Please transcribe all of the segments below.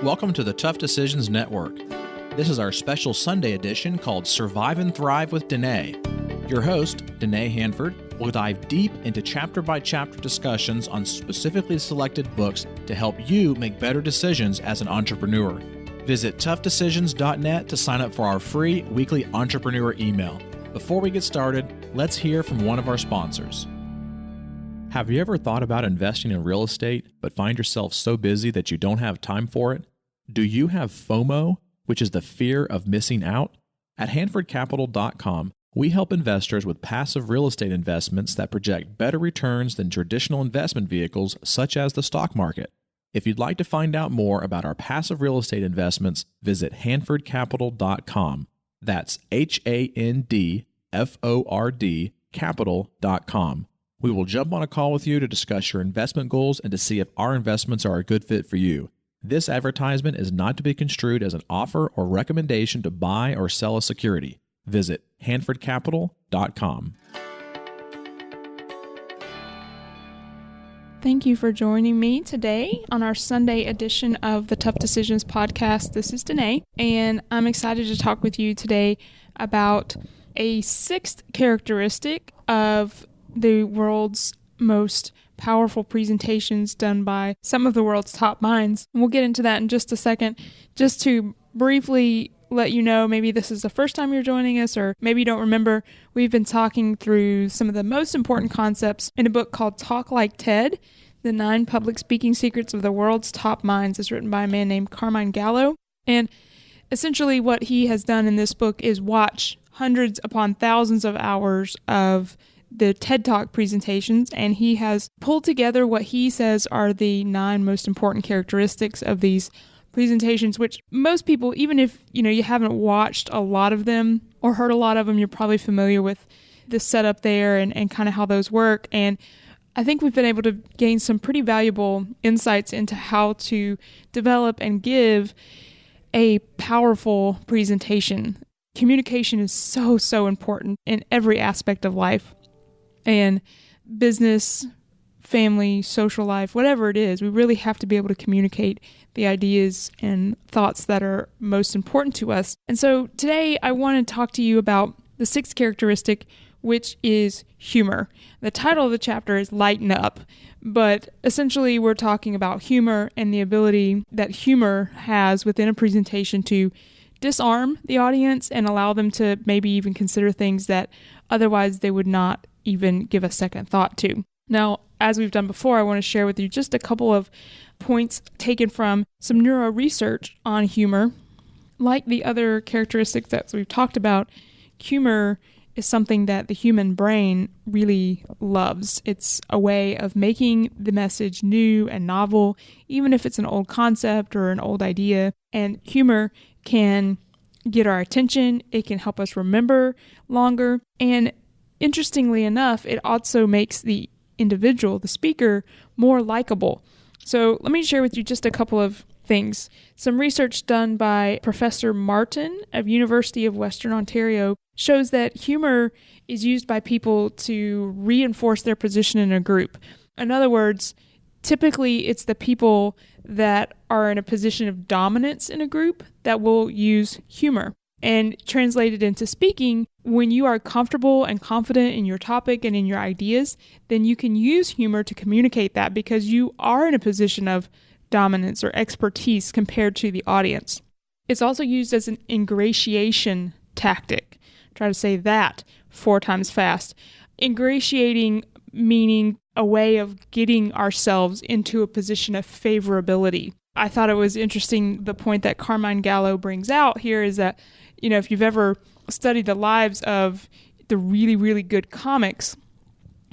Welcome to the Tough Decisions Network. This is our special Sunday edition called Survive and Thrive with Dennae. Your host, Dennae Handford, will dive deep into chapter-by-chapter discussions on specifically selected books to help you make better decisions as an entrepreneur. Visit toughdecisions.net to sign up for our free weekly entrepreneur email. Before we get started, let's hear from one of our sponsors. Have you ever thought about investing in real estate, but find yourself so busy that you don't have time for it? Do you have FOMO, which is the fear of missing out? At HandfordCapital.com, we help investors with passive real estate investments that project better returns than traditional investment vehicles such as the stock market. If you'd like to find out more about our passive real estate investments, visit HandfordCapital.com. That's HANDFORD capital.com. We will jump on a call with you to discuss your investment goals and to see if our investments are a good fit for you. This advertisement is not to be construed as an offer or recommendation to buy or sell a security. Visit HandfordCapital.com. Thank you for joining me today on our Sunday edition of the Tough Decisions podcast. This is Dennae, and I'm excited to talk with you today about a sixth characteristic of the world's most powerful presentations done by some of the world's top minds. And we'll get into that in just a second. Just to briefly let you know, maybe this is the first time you're joining us, or maybe you don't remember, we've been talking through some of the most important concepts in a book called Talk Like TED, The 9 Public Speaking Secrets of the World's Top Minds. It's written by a man named Carmine Gallo. And essentially what he has done in this book is watch hundreds upon thousands of hours of the TED Talk presentations, and he has pulled together what he says are the 9 most important characteristics of these presentations, which most people, even if you haven't watched a lot of them or heard a lot of them, you're probably familiar with the setup there and kind of how those work. And I think we've been able to gain some pretty valuable insights into how to develop and give a powerful presentation. Communication is so important in every aspect of life. And business, family, social life, whatever it is, we really have to be able to communicate the ideas and thoughts that are most important to us. And so today I want to talk to you about the sixth characteristic, which is humor. The title of the chapter is Lighten Up, but essentially we're talking about humor and the ability that humor has within a presentation to disarm the audience and allow them to maybe even consider things that otherwise they would not even give a second thought to. Now, as we've done before, I want to share with you just a couple of points taken from some neuro research on humor. Like the other characteristics that we've talked about, humor is something that the human brain really loves. It's a way of making the message new and novel, even if it's an old concept or an old idea. And humor can get our attention. It can help us remember longer. And interestingly enough, it also makes the individual, the speaker, more likable. So let me share with you just a couple of things. Some research done by Professor Martin of University of Western Ontario shows that humor is used by people to reinforce their position in a group. In other words, typically it's the people that are in a position of dominance in a group that will use humor. And translated into speaking, when you are comfortable and confident in your topic and in your ideas, then you can use humor to communicate that because you are in a position of dominance or expertise compared to the audience. It's also used as an ingratiation tactic. Try to say that 4 times fast. Ingratiating meaning a way of getting ourselves into a position of favorability. I thought it was interesting, the point that Carmine Gallo brings out here is that, if you've ever studied the lives of the really, really good comics,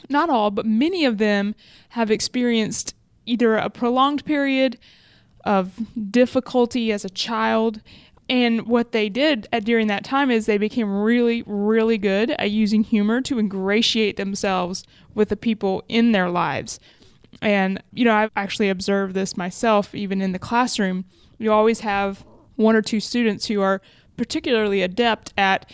not all, but many of them have experienced either a prolonged period of difficulty as a child. And what they did during that time is they became really, really good at using humor to ingratiate themselves with the people in their lives. And, I've actually observed this myself, even in the classroom. You always have 1 or 2 students who are particularly adept at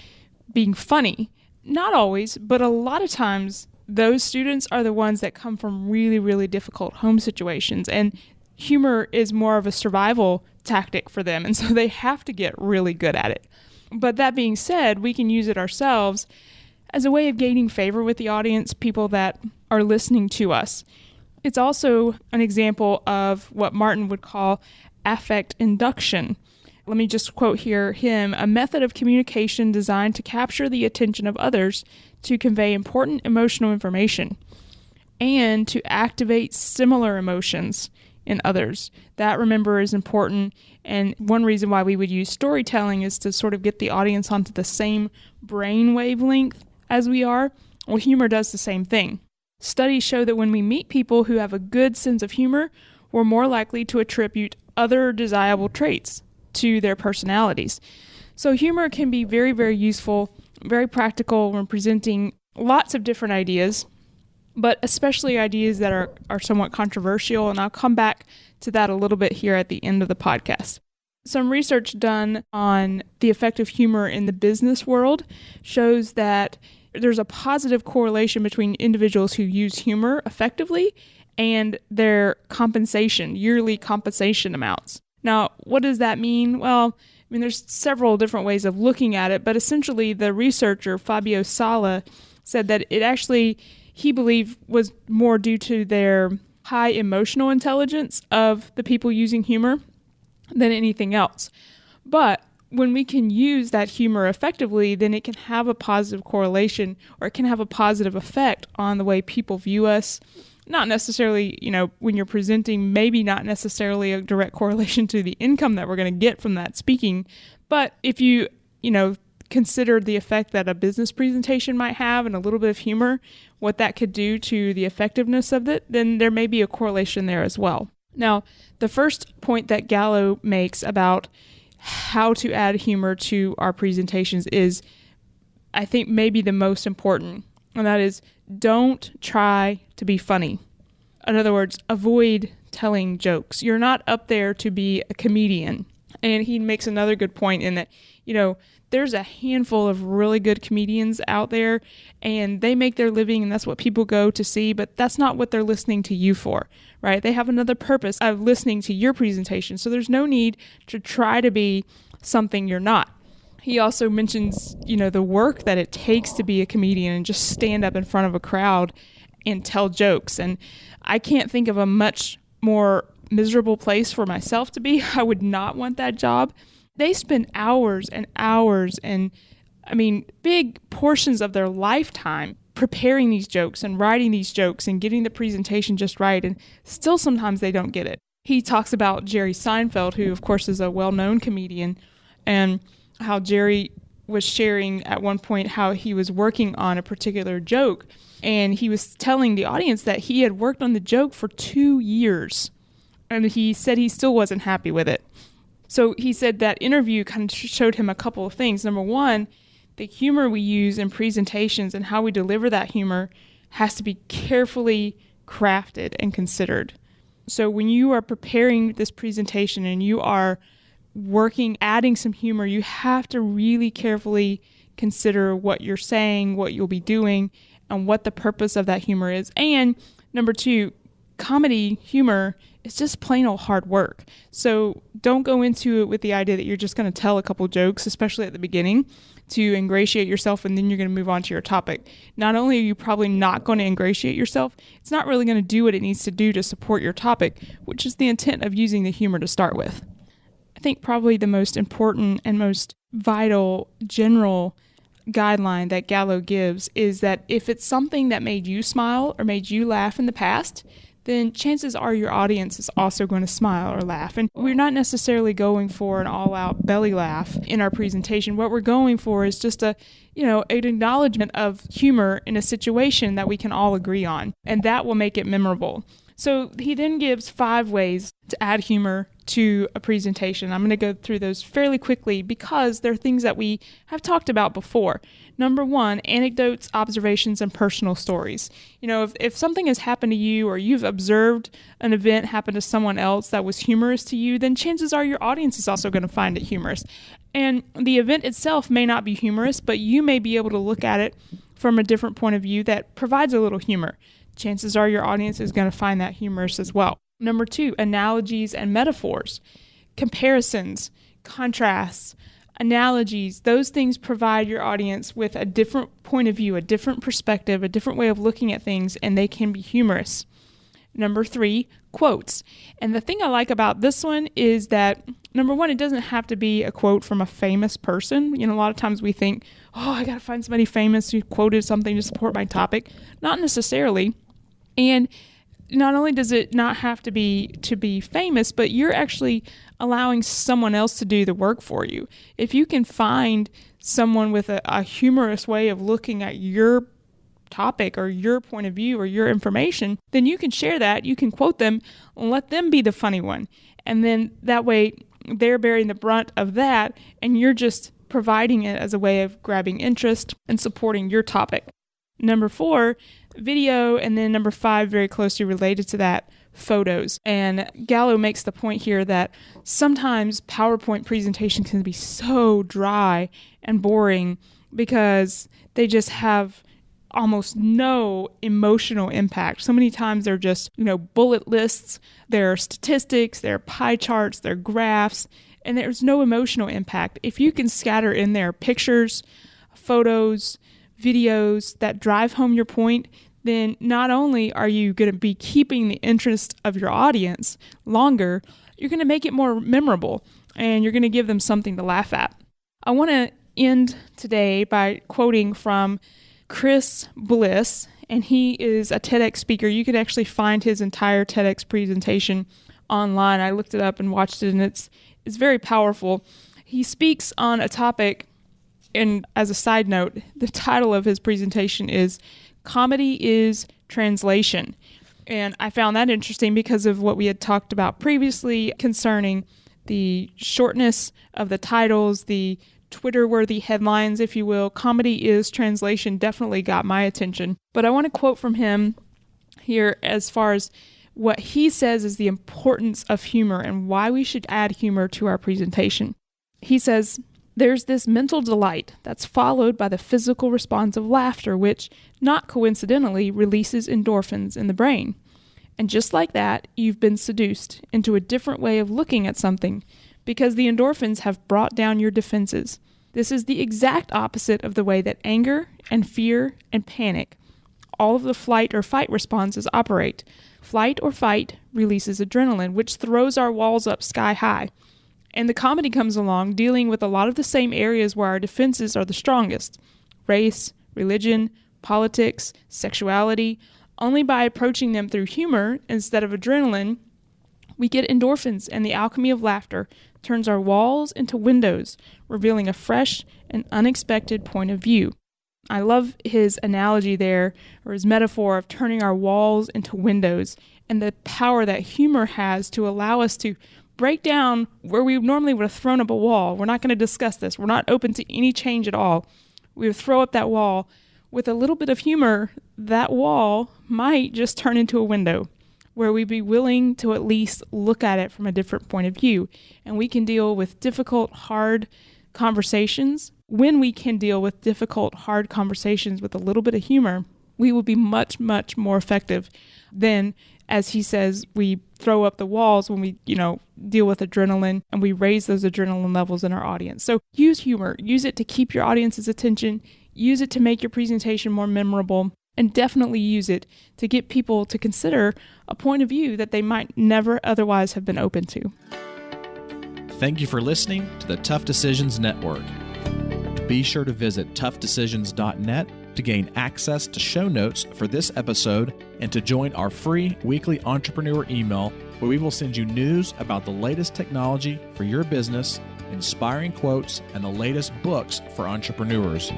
being funny. Not always, but a lot of times those students are the ones that come from really, really difficult home situations. And humor is more of a survival tactic for them, and so they have to get really good at it. But that being said, we can use it ourselves as a way of gaining favor with the audience, people that are listening to us. It's also an example of what Martin would call affect induction. Let me just quote here him, a method of communication designed to capture the attention of others to convey important emotional information and to activate similar emotions in others. That, remember, is important. And one reason why we would use storytelling is to sort of get the audience onto the same brain wavelength as we are. Well, humor does the same thing. Studies show that when we meet people who have a good sense of humor, we're more likely to attribute other desirable traits to their personalities. So humor can be very, very useful, very practical when presenting lots of different ideas, but especially ideas that are somewhat controversial, and I'll come back to that a little bit here at the end of the podcast. Some research done on the effect of humor in the business world shows that there's a positive correlation between individuals who use humor effectively and their compensation, yearly compensation amounts. Now, what does that mean? Well, I mean, there's several different ways of looking at it, but essentially the researcher, Fabio Sala, said that it actually, he believed, was more due to their high emotional intelligence of the people using humor than anything else. But when we can use that humor effectively, then it can have a positive correlation, or it can have a positive effect on the way people view us. Not necessarily, when you're presenting, maybe not necessarily a direct correlation to the income that we're going to get from that speaking. But if you, consider the effect that a business presentation might have and a little bit of humor, what that could do to the effectiveness of it, then there may be a correlation there as well. Now, the first point that Gallo makes about how to add humor to our presentations is, I think, maybe the most important, and that is, don't try to be funny. In other words, avoid telling jokes. You're not up there to be a comedian. And he makes another good point in that, there's a handful of really good comedians out there, and they make their living, and that's what people go to see, but that's not what they're listening to you for, right? They have another purpose of listening to your presentation, so there's no need to try to be something you're not. He also mentions, the work that it takes to be a comedian and just stand up in front of a crowd and tell jokes, and I can't think of a much more miserable place for myself to be. I would not want that job. They spend hours and hours and, big portions of their lifetime preparing these jokes and writing these jokes and getting the presentation just right, and still sometimes they don't get it. He talks about Jerry Seinfeld, who, of course, is a well-known comedian, and how Jerry was sharing at one point how he was working on a particular joke, and he was telling the audience that he had worked on the joke for 2 years, and he said he still wasn't happy with it. So he said that interview kind of showed him a couple of things. Number one, the humor we use in presentations and how we deliver that humor has to be carefully crafted and considered. So when you are preparing this presentation and you are adding some humor, you have to really carefully consider what you're saying, what you'll be doing, and what the purpose of that humor is. And number two, comedy humor is just plain old hard work. So don't go into it with the idea that you're just going to tell a couple jokes, especially at the beginning, to ingratiate yourself, and then you're going to move on to your topic. Not only are you probably not going to ingratiate yourself, it's not really going to do what it needs to do to support your topic, which is the intent of using the humor to start with. I think probably the most important and most vital general guideline that Gallo gives is that if it's something that made you smile or made you laugh in the past, then chances are your audience is also going to smile or laugh. And we're not necessarily going for an all-out belly laugh in our presentation. What we're going for is just an acknowledgement of humor in a situation that we can all agree on, and that will make it memorable. So he then gives 5 ways to add humor to a presentation. I'm going to go through those fairly quickly because they're things that we have talked about before. Number 1, anecdotes, observations, and personal stories. If something has happened to you or you've observed an event happen to someone else that was humorous to you, then chances are your audience is also going to find it humorous. And the event itself may not be humorous, but you may be able to look at it from a different point of view that provides a little humor. Chances are your audience is going to find that humorous as well. Number 2, analogies and metaphors, comparisons, contrasts, analogies. Those things provide your audience with a different point of view, a different perspective, a different way of looking at things, and they can be humorous. Number 3, quotes. And the thing I like about this one is that, number 1, it doesn't have to be a quote from a famous person. A lot of times we think, I got to find somebody famous who quoted something to support my topic. Not necessarily. And not only does it not have to be famous, but you're actually allowing someone else to do the work for you. If you can find someone with a humorous way of looking at your topic or your point of view or your information, then you can share that, you can quote them, and let them be the funny one. And then that way they're bearing the brunt of that, and you're just providing it as a way of grabbing interest and supporting your topic. Number 4, video, and then number 5, very closely related to that, photos. And Gallo makes the point here that sometimes PowerPoint presentations can be so dry and boring because they just have almost no emotional impact. So many times they're just, bullet lists, they're statistics, they're pie charts, they're graphs, and there's no emotional impact. If you can scatter in there pictures, photos, videos that drive home your point, then not only are you going to be keeping the interest of your audience longer, you're going to make it more memorable, and you're going to give them something to laugh at. I want to end today by quoting from Chris Bliss, and he is a TEDx speaker. You could actually find his entire TEDx presentation online. I looked it up and watched it, and it's very powerful. He speaks on a topic, and as a side note, the title of his presentation is Comedy is Translation. And I found that interesting because of what we had talked about previously concerning the shortness of the titles, the Twitter-worthy headlines, if you will. Comedy is Translation definitely got my attention. But I want to quote from him here as far as what he says is the importance of humor and why we should add humor to our presentation. He says, "There's this mental delight that's followed by the physical response of laughter, which, not coincidentally, releases endorphins in the brain. And just like that, you've been seduced into a different way of looking at something, because the endorphins have brought down your defenses. This is the exact opposite of the way that anger and fear and panic, all of the flight or fight responses operate. Flight or fight releases adrenaline, which throws our walls up sky high. And the comedy comes along dealing with a lot of the same areas where our defenses are the strongest: race, religion, politics, sexuality. Only by approaching them through humor instead of adrenaline, we get endorphins, and the alchemy of laughter turns our walls into windows, revealing a fresh and unexpected point of view." I love his analogy there, or his metaphor of turning our walls into windows, and the power that humor has to allow us to break down where we normally would have thrown up a wall. We're not going to discuss this. We're not open to any change at all. We would throw up that wall. With a little bit of humor, that wall might just turn into a window where we'd be willing to at least look at it from a different point of view. And we can deal with difficult, hard conversations. When we can deal with difficult, hard conversations with a little bit of humor, we will be much, much more effective than, as he says, we throw up the walls when we, deal with adrenaline, and we raise those adrenaline levels in our audience. So use humor. Use it to keep your audience's attention. Use it to make your presentation more memorable, and definitely use it to get people to consider a point of view that they might never otherwise have been open to. Thank you for listening to the Tough Decisions Network. Be sure to visit toughdecisions.net to gain access to show notes for this episode and to join our free weekly entrepreneur email, where we will send you news about the latest technology for your business, inspiring quotes, and the latest books for entrepreneurs.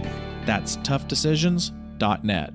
That's toughdecisions.net.